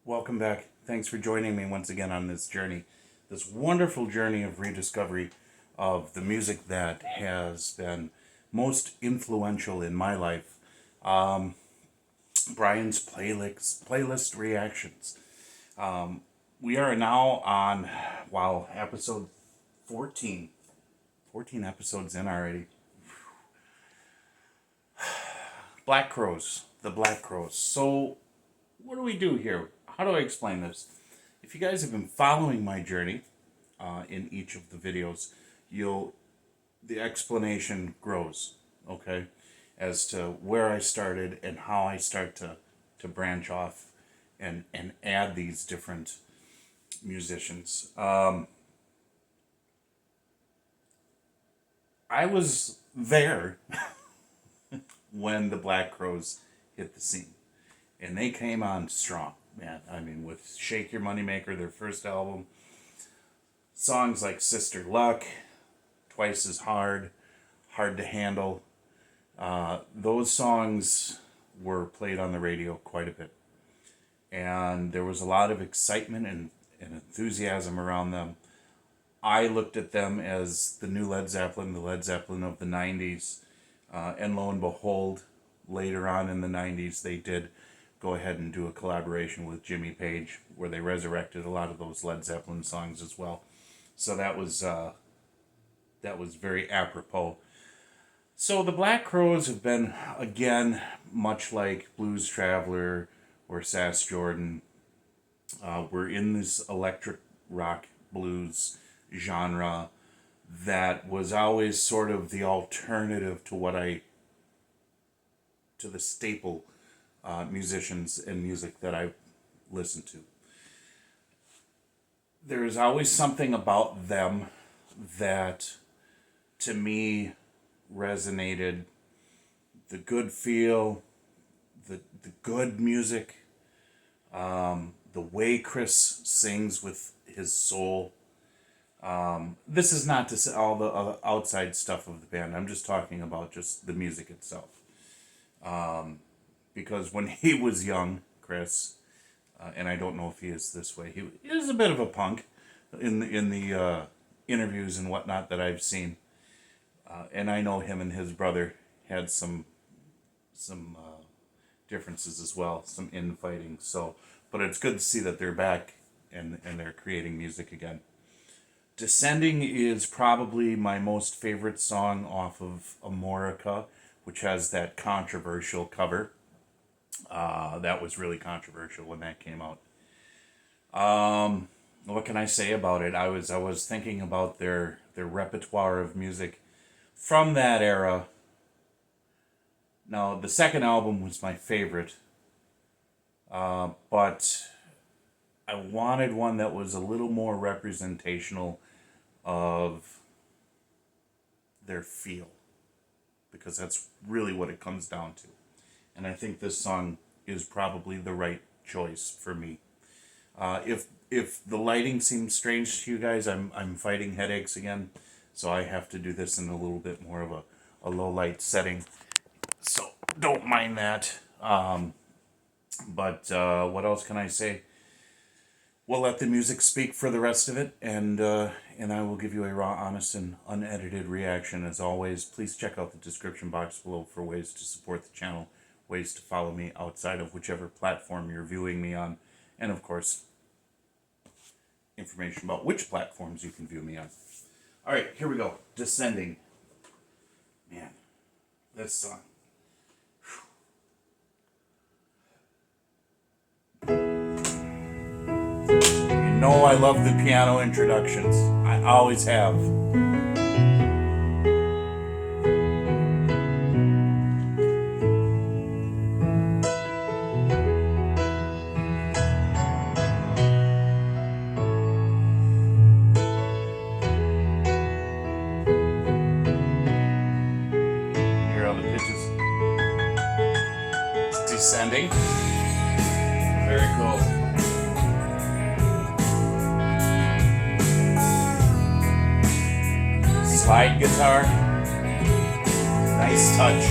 Welcome back. Thanks for joining me once again on this journey, this wonderful journey of rediscovery of the music that has been most influential in my life. Um, Brian's playlist reactions. We are now on, wow, episode 14. 14 episodes in already. Black Crows. The Black Crows. So, what do we do here? How do I explain this? If you guys have been following my journey in each of the videos, the explanation grows, okay, as to where I started and how I start to branch off and add these different musicians. I was there when the Black Crows hit the scene, and they came on strong, man. I mean, with Shake Your Moneymaker, their first album, songs like Sister Luck, Twice as Hard, Hard to Handle, those songs were played on the radio quite a bit. And there was a lot of excitement and enthusiasm around them. I looked at them as the new Led Zeppelin, the Led Zeppelin of the 90s. And lo and behold, later on in the 90s, they did go ahead and do a collaboration with Jimmy Page where they resurrected a lot of those Led Zeppelin songs as well. So that was very apropos. So the Black Crowes have been, again, much like Blues Traveler or Sass Jordan, we're in this electric rock blues genre that was always sort of the alternative to the staple musicians and music that I listened to. There's always something about them that, to me, resonated. The good feel, the good music, the way Chris sings with his soul. This is not to say all the outside stuff of the band. I'm just talking about just the music itself. Because when he was young, Chris, and I don't know if he is this way, he is a bit of a punk in the interviews and whatnot that I've seen. And I know him and his brother had some differences as well, some infighting. So, but it's good to see that they're back and they're creating music again. Descending is probably my most favorite song off of Amorica, which has that controversial cover. That was really controversial when that came out. What can I say about it? I was thinking about their repertoire of music from that era. Now, the second album was my favorite, but I wanted one that was a little more representational of their feel, because that's really what it comes down to. And I think this song is probably the right choice for me. If the lighting seems strange to you guys, I'm fighting headaches again, so I have to do this in a little bit more of a low light setting. So don't mind that. But what else can I say? We'll let the music speak for the rest of it, and I will give you a raw, honest, and unedited reaction. As always, please check out the description box below for ways to support the channel, ways to follow me outside of whichever platform you're viewing me on, and of course, information about which platforms you can view me on. All right, here we go. Descending. Man, this song. You know I love the piano introductions. I always have. Hear all the pitches. It's descending. Very cool. Slide guitar. Nice touch.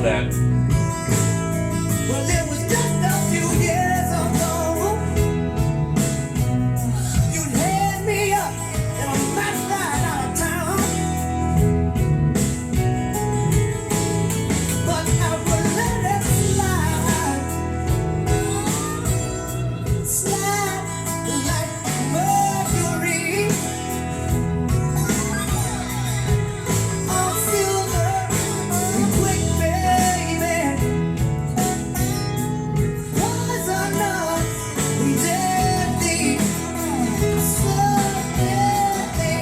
know that. Well, it was just a few years ago. You had me up in a mad ride out of town, but I would let it slide like Mercury on silver and quick, baby. Was enough, we deadly, so deadly.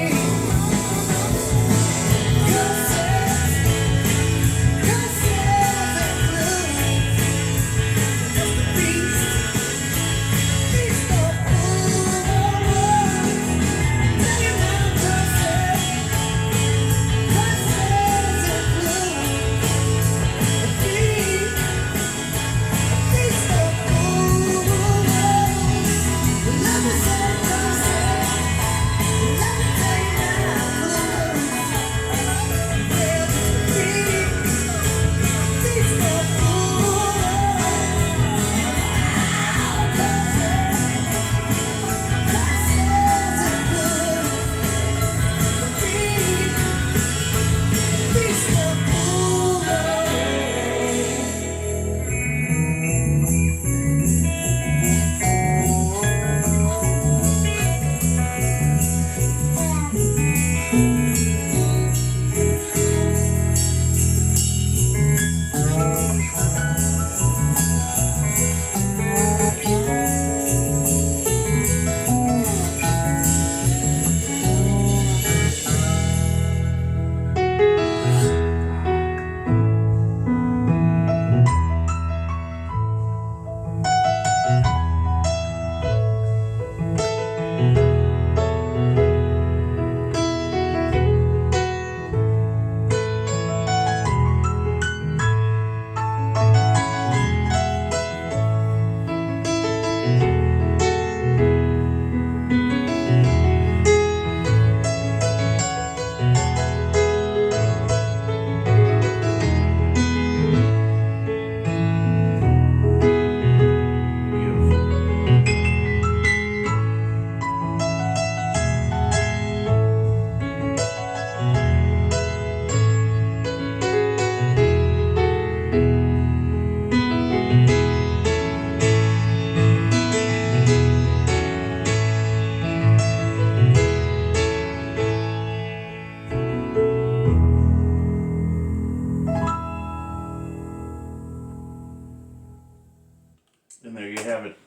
And there you have it.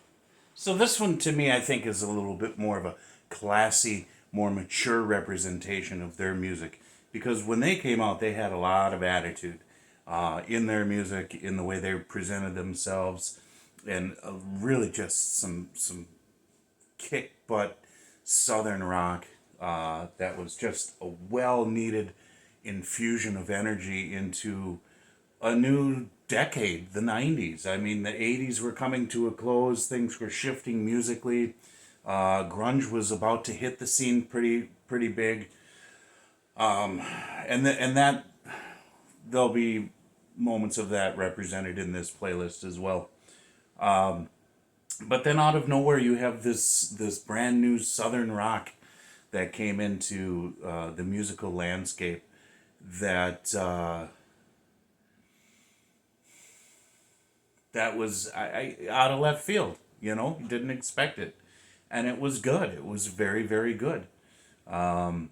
So this one, to me, I think is a little bit more of a classy, more mature representation of their music. Because when they came out, they had a lot of attitude in their music, in the way they presented themselves, and really just some kick butt Southern rock that was just a well needed infusion of energy into a new decade, the 90s. I mean, the 80s were coming to a close, things were shifting musically. Grunge was about to hit the scene pretty big. And that there'll be moments of that represented in this playlist as well. But then out of nowhere, you have this brand new Southern rock that came into the musical landscape that that was out of left field. You know, didn't expect it, and it was good. It was very, very good. And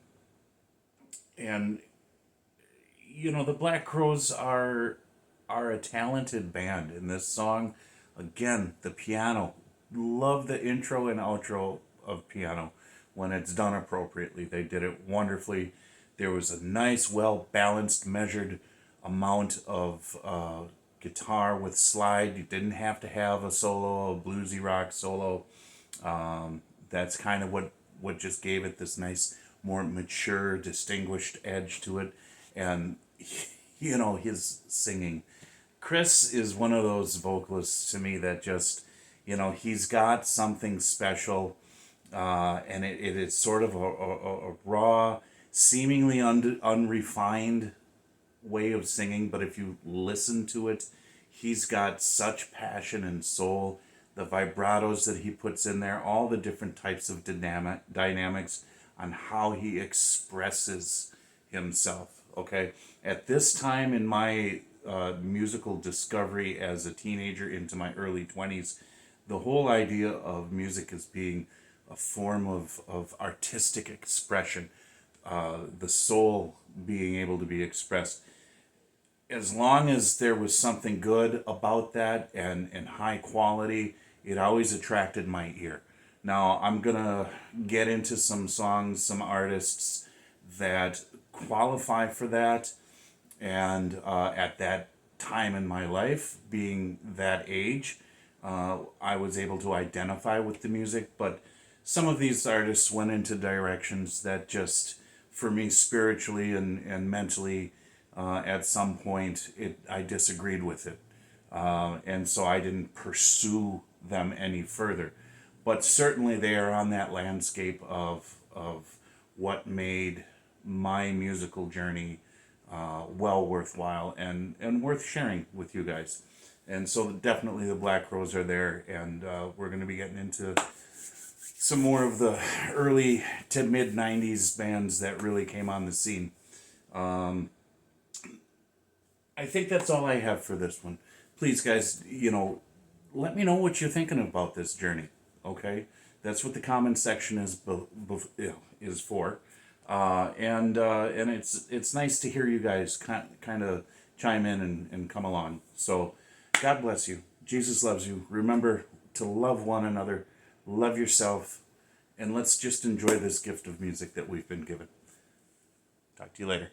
you know, the Black Crowes are a talented band. In this song, again, the piano. Love the intro and outro of piano when it's done appropriately. They did it wonderfully. There was a nice, well balanced, measured amount of guitar with slide. You didn't have to have a solo, a bluesy rock solo. That's kind of what just gave it this nice, more mature, distinguished edge to it. And, you know, his singing. Chris is one of those vocalists to me that just, you know, he's got something special. And it is sort of a raw, seemingly unrefined way of singing, but if you listen to it, he's got such passion and soul. The vibratos that he puts in there, all the different types of dynamics on how he expresses himself. Okay, at this time in my musical discovery as a teenager into my early 20s, the whole idea of music as being a form of artistic expression, the soul being able to be expressed. As long as there was something good about that and high quality, it always attracted my ear. Now, I'm going to get into some songs, some artists that qualify for that. And at that time in my life, being that age, I was able to identify with the music. But some of these artists went into directions that just, for me, spiritually and mentally, at some point, I disagreed with it. And so I didn't pursue them any further. But certainly they are on that landscape of what made my musical journey well worthwhile and worth sharing with you guys. And so definitely the Black Crowes are there, and we're going to be getting into some more of the early to mid 90s bands that really came on the scene. I think that's all I have for this one. Please, guys, let me know what you're thinking about this journey. Okay, that's what the comment section is for, and it's nice to hear you guys kind of chime in and come along. So, God bless you. Jesus loves you. Remember to love one another, love yourself, and let's just enjoy this gift of music that we've been given. Talk to you later.